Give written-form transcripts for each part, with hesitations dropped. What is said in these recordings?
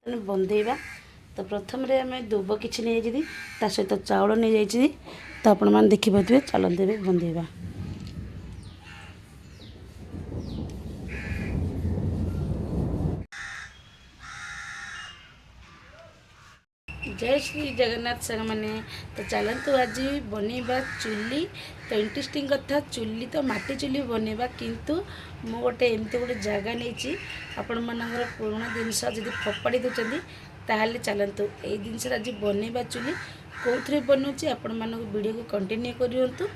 बंदेवा तो प्रथम आम दुब कि नहीं जाइए ता सहित चाउल नहीं जाइए तो आपण मैंने देखिपे चलते बंदेवा। जय श्री जगन्नाथ सांग मैंने तो चलतु आज बनवा चुली तो इंटरेस्टिंग कथा चुली तो माटी चुली बनवा किंतु मु गोटे एमती गोटे जगह नहीं आपण मानकर पुराणा जिनस जब फोपाड़ी दूसरी ताहले चलतु यही जिनस आज बनवा चुली कौन बनाऊँगी आपण मानक वीडियो को कंटिन्यू करूँ।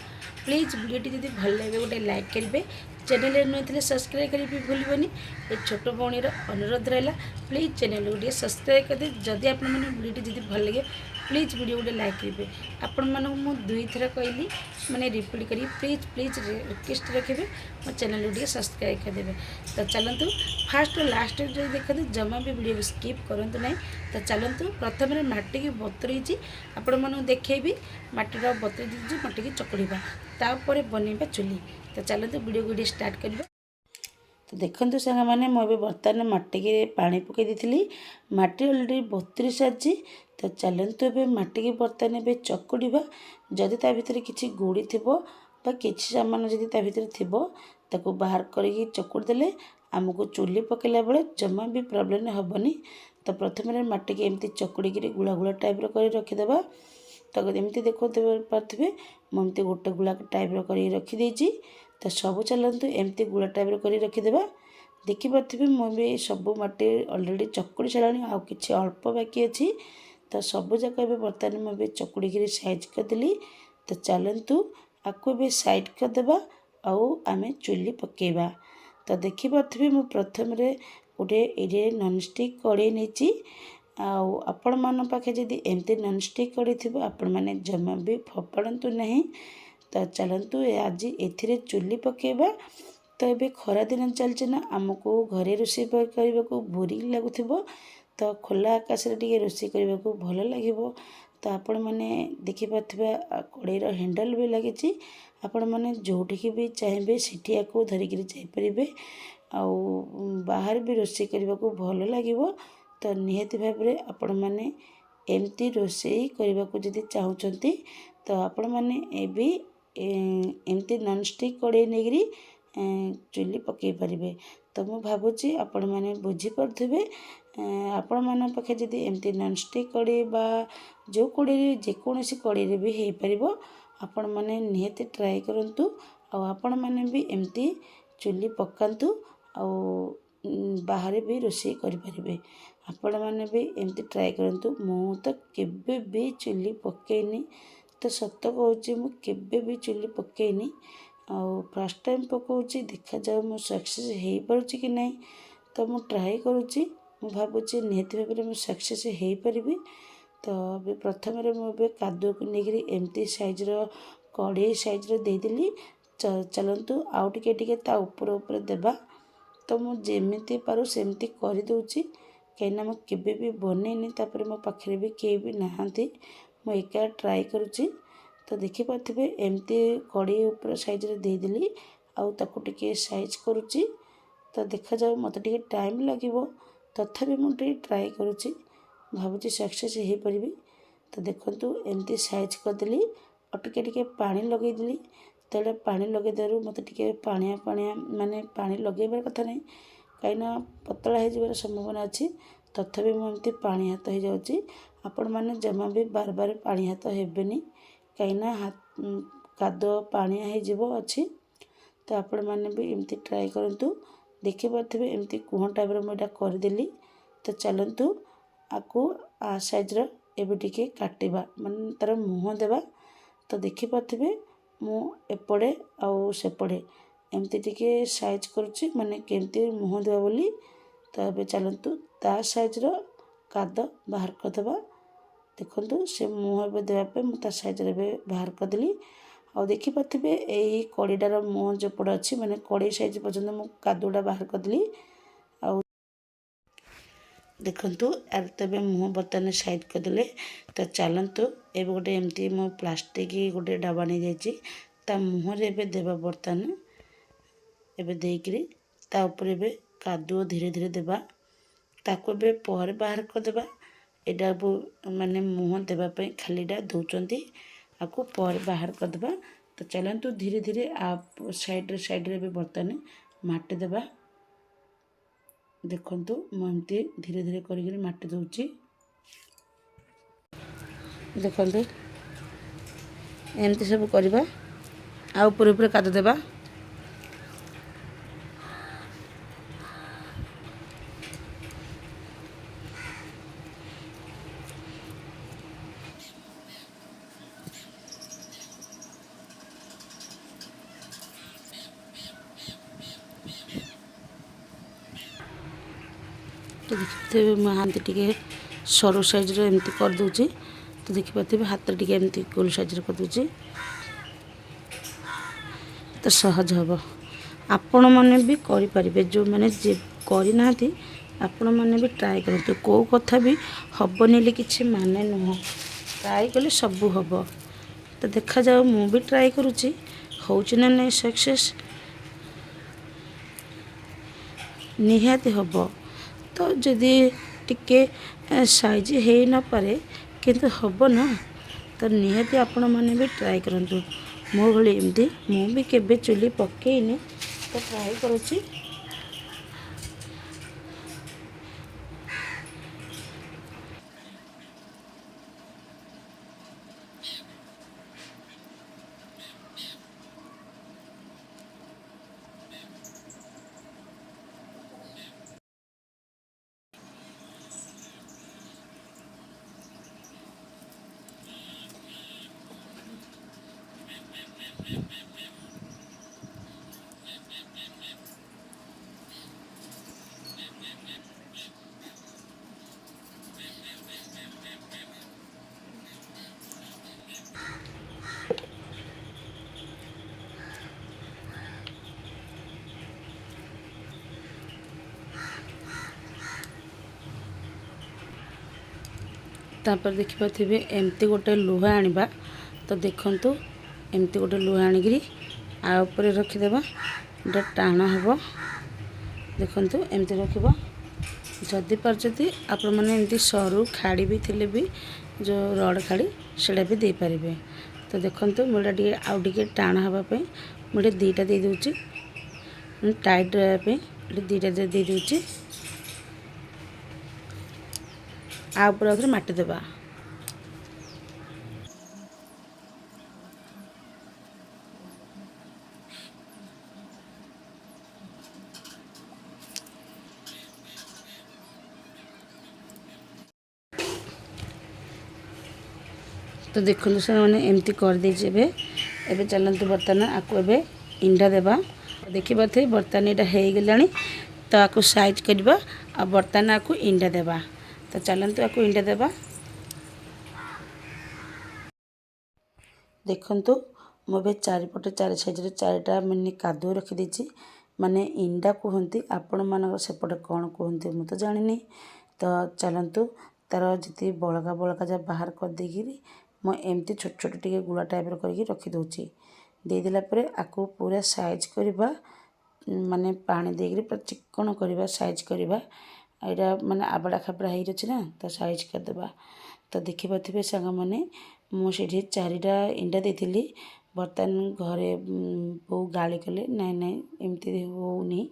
प्लीज वीडियोटी जब भल लगे गोटे लाइक करेंगे, चैनल नुई सब्सक्राइब करें भूलबनी। ये छोट भौणीर अनुरोध रहा प्लीज चैनल गोटे सब्सक्राइब करदे। जदि आप वीडियोटी जब भल लगे प्लीज वीडियो गोटे लाइक करेंगे। आपण मानक दुई थर कहली मैंने रिपीट करी प्लीज प्लीज रिक्वेस्ट रखिए मो चैनल गोटे सब्सक्राइब करदे। तो चलतु फास्ट और लास्ट जो देखते जमा भी वीडियो स्किप करूँ ना। तो चलतु प्रथम माटी की बतुरी आपण मानक देखेबी माटीर बतुरी माटी की चकुड़ा तापर बनवा चुली। तो चलते वीडियो को स्टार्ट करवा। तो देखो सांग मैंने मुझे बर्तमान माटी की पानी पकई दी माटी अलरेडी बतुरी सारी। तो चलतु ए माटी की बर्तमान ए चकुड़ा जदि ता भीतर किसी गुड़ी थी कि सामान जदि ता भीतर थी ताको बाहर करके चकुड़ देले आमको चुली पकड़ा बेले जमा भी प्रॉब्लम हेनी। तो प्रथम माटी की एमती चकुड़ी गुला गुला टाइप कर रखीदे। तो एमती देखो पारे मुझे गोटे गुला टाइप कर रखीदे। तो सब चलतु एमती गुला टाइप कर रखीदे। देखिपे मुझे सब माटी अलरेडी चकुड़ी सारा आउ कि अल्प बाकी अच्छी। तो सब जाक बर्तमान मुझे चकुड़ी साइज करदेली। तो चलतु आपको भी साइड करदे आम चुली पकेबा। तो देखिपे मु प्रथम गोटे ये नॉनस्टिक कड़े नहीं आपण मान पाखे जदि एमती नॉनस्टिक कड़ी थी आपण मैंने जमा भी फोपाड़ू नहीं। तो चलतु आज ए चुली पकेबा। तो ये खरा दिन चलचे ना आमको घरे रोषे करने को बोरिंग लगुव। तो खोला आकाश टे रोषे करने को भल लगे। तो आपण मैंने देखिपे कड़ईर हैंडल भी लगी आपण मैंने जोटिकी भी चाहिए सीटिया को धरिक जापरें आउ बाहर भी रोषे करने को भल लगे। तो निहती भाव में आपण मैंने एमती रोषे करने को जदि चाहूँगी तो आपण मैंने भी एमती नॉनस्टिक कड़े नहीं चुली पकई पारे। तो मु भावुची आपण मैंने बुझीपे आपण मान पाखे जदि एमती नॉनस्टिक कड़े बा जो कड़े जेकोसी कड़े भी हो पार आपण मैंने निहती ट्राए करूँ। आपण मैंने भी एमती चुली पकातु बाहर भी रोषे करें आपण मैंने भी एमती ट्राए करूँ। मु तो केबे भी चुली पकईनी तो सत कहूँ मु केबे भी चुली पकईनी फर्स्ट टाइम पकाऊँगी देखा जाऊ मु सक्सेस हो पारुची कि नहीं। तो मु ट्राए करुँची मु भावुची निहती भाव में मु सक्सेस हो पारि। तो प्रथम मुझे कादुआ को लेकर एमती साइज्र कड़े साइज्र देदेली। चलतु आउ टे ता ऊपर ऊपर देवा। तो मुझे पारू सेमती करदे कहीं मु केबे भी बनईनी तापर मो पाखे भी किए भी नहांती मु एका ट्राए करुँची। तो देखिपे एमती कड़ी ऊपर साइज्रे देदेली आउ ताकू टिके साइज करुँची। तो देखा जाऊ मत टे टाइम लगे तथापि मुझे ट्राए करुँची भावुची सक्सेस हो पारि। तो देखु एमती साइज करदेली और टे पानी लगेदेली। तो पानी लगेदारू मत टे पाणिया पाणिया माने पानी लगेबार कथा नहीं कहीं पतला हो संभावना अच्छी। तथापि मुझे पानी हाथ हो जाऊँगी आपण मैंने जमा भी बार बार पानी हाथ हेबेनी कहीं हाथ कादुआ पाणिया हो अच्छी। तो आपण मैंने भी एमती ट्राए करूँ। देखिपे एमती कुह टाइप मुझे करदेली। तो चलतु आपको आ साइज्र एवं टे काटिबा माने तार मुँह देवा। तो देखिपे मु एपड़े आउ सेपड़े एमती टे साइज करुँची माने केमती मुँह देवा बोली। तो ये चलतु ता साइज्र काद बाहर करदे। देखु से मुँह देवाई मुझे साइज्रे बाहर करदेली। आ देखिपे यही कड़ीटार मुँह जो पड़ अच्छी माने कड़े साइज पर्यटन मु कादुटा बाहर करदेली। आ देखु यार तो मुँह बर्तमान साइड करदे। तो चलतु ए गोटे एमती मो प्लास्टिक गोटे डबा नहीं जा मुहर एवं देवा बर्तमान एवं देकर कादुआ धीरे धीरे देवा ताको बे पर बाहर करदेबा। एटा माने मुँह देवाई खालीटा दौरान आपको पर बाहर करदेबा। तो चलतु धीरे धीरे आप साइड भी बर्तमान माटी देवा। देखंतु मुझे धीरे धीरे कर माटी दूची। देखंतु एमती सब करवा आ ऊपर ऊपर काद देवा। तो देखिए मैं हाथ टे सरू साइज एमती कर दूची। तो देखिए हाथ टे एमती गोल साइज कर दूची। तो सहज हम आपण मैंने भी करें जो मैंने करना आपण मैंने भी ट्राए करूँ। कौ कथा भी हेनी कि माने नुह ट्राए कले सबू हम। तो देखा जाओ मु भी ट्राए करुँची हूँ ना नहीं सक्सेस निहाती हम। तो जदि टिके साइज हो न पारे किंतु हम ना तो निहाती आपण मैंने भी ट्राए करूँ। मो भाई एमती मु भी केबे चुली पकईनी तो ट्राए करुँची। तापर देखिपे एमती गोटे लुहा आनिबा। तो देखंतु एमती गोटे लुहा आनिकी आ ऊपर रखिदेबा। एटा टाण हम। देखंतु एमती रखिबा। जदि पारछती आपण माने एमती सरू खाड़ी भी थिले भी जो रड खाड़ी सेटा भी दे पारिबे। तो देखंतु मोटा टिके आउ टिके टाण हबा पई मोटे दीटा दे दोची। टाइट रहबा पई दीटा दे दोची। आ ऊपर माटी देबा। तो देखो सर मैंने एमती कर देचे। एबे चलते बर्तमान आपको एबे इंडा देबा। देखिए थे बर्तमान यहाँ हो गला। तो आपको साइज करवा आ बर्तमान आपको इंडा देबा। तो चलते आपको इंडा देबा। देखंतु मुझे चारिपटे चार साइज चारिटा मैंने कादुଅ रखिदी। माने इंडा कहती आपण मान सेपटे कौन कहते मुझे तो जानी। तो चलतु तार जी बड़का बड़का जा बाहर कर देगी मैं एमती छोट छोट टे गुला टाइप करके रखिदे। देदेला आपको पूरा साइज करवा माने पानी देकर पूरा चिक्कण करवा साइज करवा। यहाँ माने आबड़ा खाबड़ा हो रही ना तो साइज करदेबा। तो देखिपे सांग मैंने मुझे चारिटा इंडा देती। बर्तमान घरे बो गाली कले नाई नाई एमती होनी।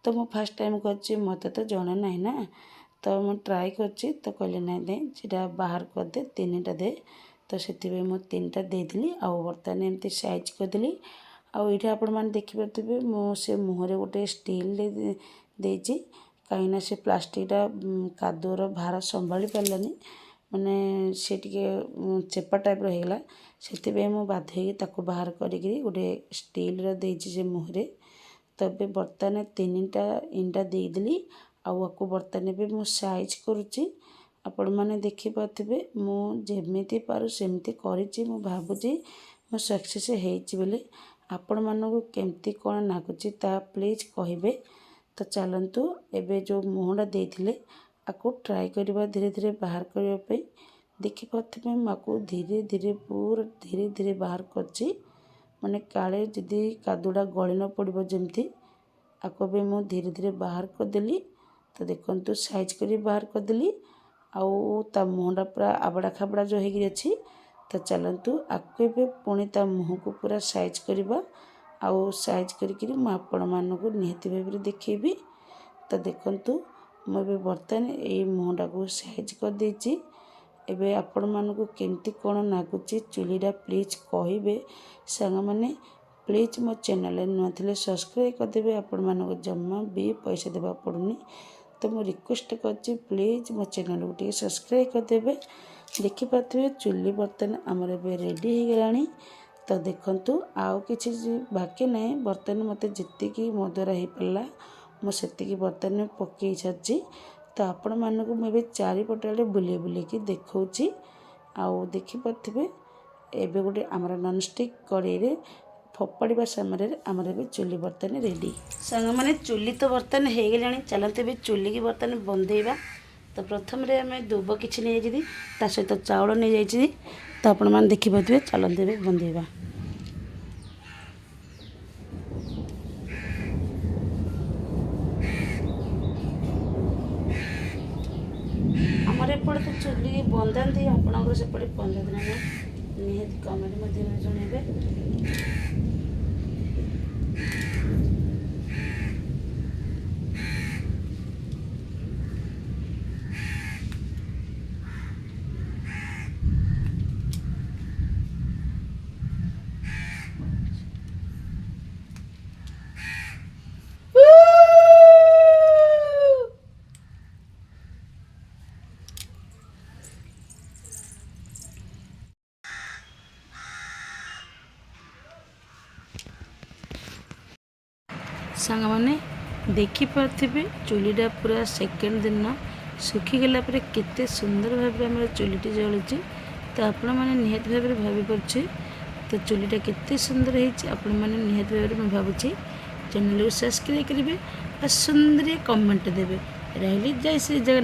तो मु फास्ट टाइम कर मत तो जना ना ना। तो मैं ट्राए कर तो कहले ना दे सीटा बाहर कर दे तीनटा दे। तो से मुझे तीनटा देदी आउ बर्तमान एमती साइज करदेली। आउ ये आपण मैंने देखिपे मुझे मुहरे गोटे स्टील देची कहीं से प्लास्टिकटा कादुअर भार संभाली पारानी माने से चेपा टाइप रहीगला से बाध्य ताको बाहर करी गोटे स्टील देची से मुहरे। तबे बर्तमान तीनटा इंडा देदेली आउ बर्तमान भी मु साइज करुच्ची। आपण मैंने देखिपे मुझे पार सेमती करी भावुची मो सक्सेस होली। आपण मानू केमती कौन नागुची ता प्लीज कहिबे। तो चलतु एबे जो मुहटा देते आपको ट्राए करवा धीरे धीरे बाहर करने। देखिपे मुझे धीरे धीरे पूरा धीरे धीरे बाहर करची माने काले जदि कादुड़ा गली न पड़ो जमती आपको भी मुझे धीरे धीरे बाहर करदेली। तो देखंतु साइज करी बाहर करदेली आउ ता मुहँटा पूरा आबड़ा खाबड़ा जो होगी अच्छी। तो चलतु आगे पुणी ता मुँह को पूरा साइज करवा आउ साइज करी आपण मानक निहाती भाव देखी। तो देखंतु मुझे बर्तमान यही मुहँटा को साइज कर देछि। एबे आपण मानक केमती कौन नागुची चुलीटा प्लीज कहे सांग मैंने प्लीज मो चैनल नुआ थे सब्सक्राइब करदे। आपण मानक जमा भी पैसा देवा पड़ुनी तो मु रिक्वेस्ट करछि प्लीज मो चैनल को टे सब्सक्राइब करदे। देखिपे चुली बर्तन आमर ए रेडी हो गलानी। तो देखंतु आउ किसी बाकी ना बर्तन मत जी मो द्वारा हो पारा मुझे बर्तन पकई सारी। तो आपण मानक मुझे चारिपट आड़े बुले बुलेकी देखी आउ देखिपे एबे गोटे आमर नॉनस्टिक कड़े फोपाड़ा समय आमर ए चुली बर्तन रेडी। सांग मैंने चुली तो बर्तन हो गला चलते भी चुली की बर्तन बंदेवा। तो प्रथम आम दुब कि नहीं जाती सहित चाउल नहीं जाइए। तो आपण मैंने देखिपे चलते भी बंदेवा। आमर एपटे तो चुली बंदाती आपणकर सेपटे बंदाती ना निहाती कमेंट मध्यम जन। सांग मैंने देखिपे चुलीटा पूरा सेकेंड दिन सुखीगला केते सुंदर भाव आम चुलीटी जलुची। तो आपण मैंने निहाती भाव भावी पारे तो चुलीटा केते सुंदर होने मैंने निहाती भाव में भावुची। चैनल को सब्सक्राइब करेंगे और सुंदर कमेंट देवे। रही जय श्री जगन्नाथ।